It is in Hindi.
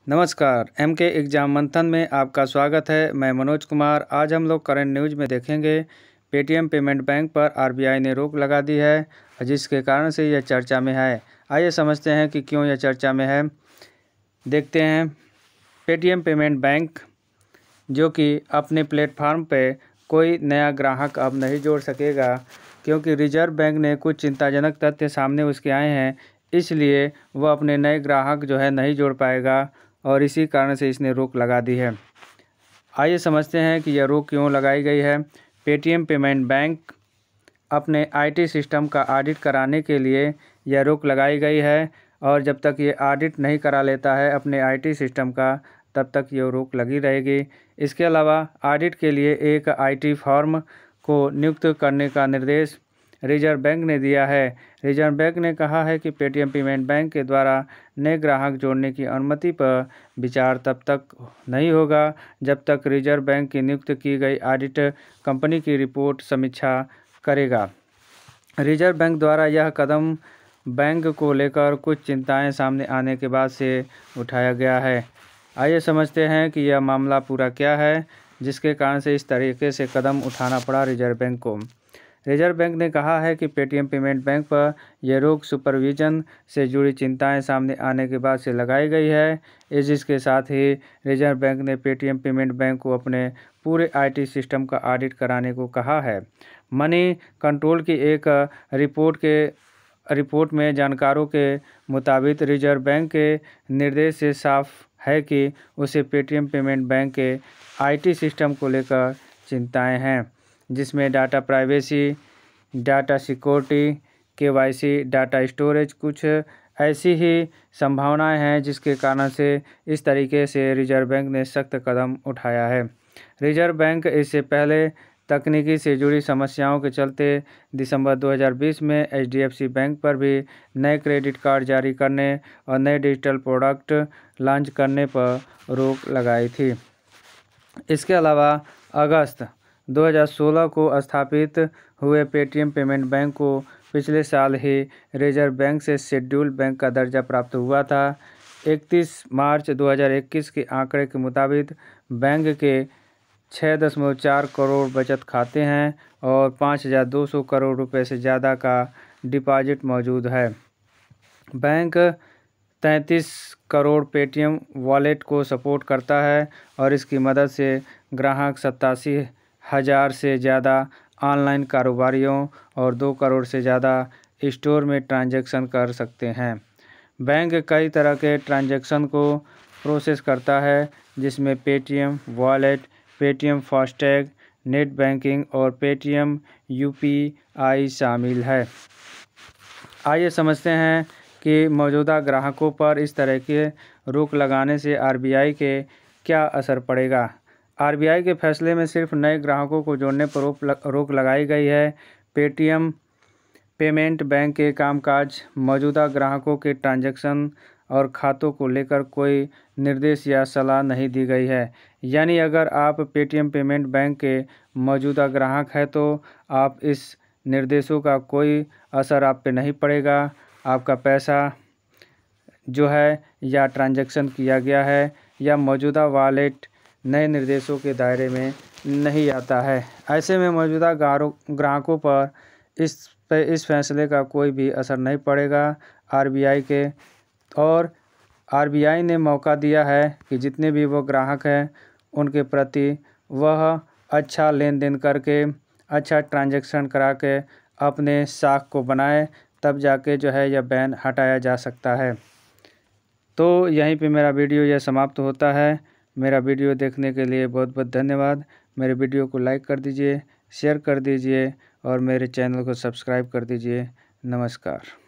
नमस्कार, एमके एग्जाम मंथन में आपका स्वागत है। मैं मनोज कुमार। आज हम लोग करंट न्यूज़ में देखेंगे पेटीएम पेमेंट बैंक पर आरबीआई ने रोक लगा दी है, जिसके कारण से यह चर्चा में है। आइए समझते हैं कि क्यों यह चर्चा में है। देखते हैं। पेटीएम पेमेंट बैंक जो कि अपने प्लेटफार्म पे कोई नया ग्राहक अब नहीं जोड़ सकेगा, क्योंकि रिजर्व बैंक ने कुछ चिंताजनक तथ्य सामने उसके आए हैं। इसलिए वह अपने नए ग्राहक जो है नहीं जोड़ पाएगा और इसी कारण से इसने रोक लगा दी है। आइए समझते हैं कि यह रोक क्यों लगाई गई है। पेटीएम पेमेंट बैंक अपने आईटी सिस्टम का ऑडिट कराने के लिए यह रोक लगाई गई है, और जब तक ये ऑडिट नहीं करा लेता है अपने आईटी सिस्टम का, तब तक ये रोक लगी रहेगी। इसके अलावा ऑडिट के लिए एक आईटी फर्म को नियुक्त करने का निर्देश रिजर्व बैंक ने दिया है। रिजर्व बैंक ने कहा है कि पेटीएम पेमेंट बैंक के द्वारा नए ग्राहक जोड़ने की अनुमति पर विचार तब तक नहीं होगा जब तक रिजर्व बैंक की नियुक्त की गई ऑडिट कंपनी की रिपोर्ट समीक्षा करेगा। रिजर्व बैंक द्वारा यह कदम बैंक को लेकर कुछ चिंताएं सामने आने के बाद से उठाया गया है। आइए समझते हैं कि यह मामला पूरा क्या है, जिसके कारण से इस तरीके से कदम उठाना पड़ा रिजर्व बैंक को। रिजर्व बैंक ने कहा है कि पेटीएम पेमेंट बैंक पर यह रोक सुपरविजन से जुड़ी चिंताएं सामने आने के बाद से लगाई गई है। जिसके साथ ही रिजर्व बैंक ने पेटीएम पेमेंट बैंक को अपने पूरे आईटी सिस्टम का ऑडिट कराने को कहा है। मनी कंट्रोल की एक रिपोर्ट में जानकारों के मुताबिक रिजर्व बैंक के निर्देश से साफ है कि उसे पेटीएम पेमेंट बैंक के आईटी सिस्टम को लेकर चिंताएं हैं, जिसमें data privacy, data security, KYC, data storage कुछ ऐसी ही संभावनाएं हैं, जिसके कारण से इस तरीके से रिजर्व बैंक ने सख्त कदम उठाया है। रिजर्व बैंक इससे पहले तकनीकी से जुड़ी समस्याओं के चलते दिसंबर 2020 में एचडीएफसी बैंक पर भी नए क्रेडिट कार्ड जारी करने और नए डिजिटल प्रोडक्ट लॉन्च करने पर रोक लगाई थी। इसके अलावा अगस्त 2016 को स्थापित हुए पेटीएम पेमेंट बैंक को पिछले साल ही रिजर्व बैंक से शेड्यूल्ड बैंक का दर्जा प्राप्त हुआ था। 31 मार्च 2021 के आंकड़े के मुताबिक बैंक के 6.4 करोड़ बचत खाते हैं और 5,200 करोड़ रुपए से ज़्यादा का डिपॉजिट मौजूद है। बैंक 33 करोड़ पेटीएम वॉलेट को सपोर्ट करता है और इसकी मदद से ग्राहक 87,000 से ज़्यादा ऑनलाइन कारोबारियों और 2 करोड़ से ज़्यादा स्टोर में ट्रांजैक्शन कर सकते हैं। बैंक कई तरह के ट्रांजैक्शन को प्रोसेस करता है, जिसमें Paytm wallet, Paytm FASTag, net banking और पेटीएम यूपीआई शामिल है। आइए समझते हैं कि मौजूदा ग्राहकों पर इस तरह के रोक लगाने से आरबीआई के क्या असर पड़ेगा। आरबीआई के फैसले में सिर्फ नए ग्राहकों को जोड़ने पर रोक लगाई गई है। पेटीएम पेमेंट बैंक के कामकाज, मौजूदा ग्राहकों के ट्रांजैक्शन और खातों को लेकर कोई निर्देश या सलाह नहीं दी गई है। यानी अगर आप पेटीएम पेमेंट बैंक के मौजूदा ग्राहक हैं तो आप इस निर्देशों का कोई असर आप पे नहीं पड़ेगा। आपका पैसा जो है या ट्रांजैक्शन किया गया है या मौजूदा वॉलेट नए निर्देशों के दायरे में नहीं आता है। ऐसे में मौजूदा ग्राहकों पर इस फैसले का कोई भी असर नहीं पड़ेगा आरबीआई के। और आरबीआई ने मौका दिया है कि जितने भी वो ग्राहक हैं उनके प्रति वह अच्छा लेन देन करके, अच्छा ट्रांजैक्शन करा के अपने साख को बनाए, तब जाके जो है यह बैन हटाया जा सकता है। तो यहीं पे मेरा वीडियो यह समाप्त होता है। मेरा वीडियो देखने के लिए बहुत बहुत धन्यवाद। मेरे वीडियो को लाइक कर दीजिए, शेयर कर दीजिए और मेरे चैनल को सब्सक्राइब कर दीजिए। नमस्कार।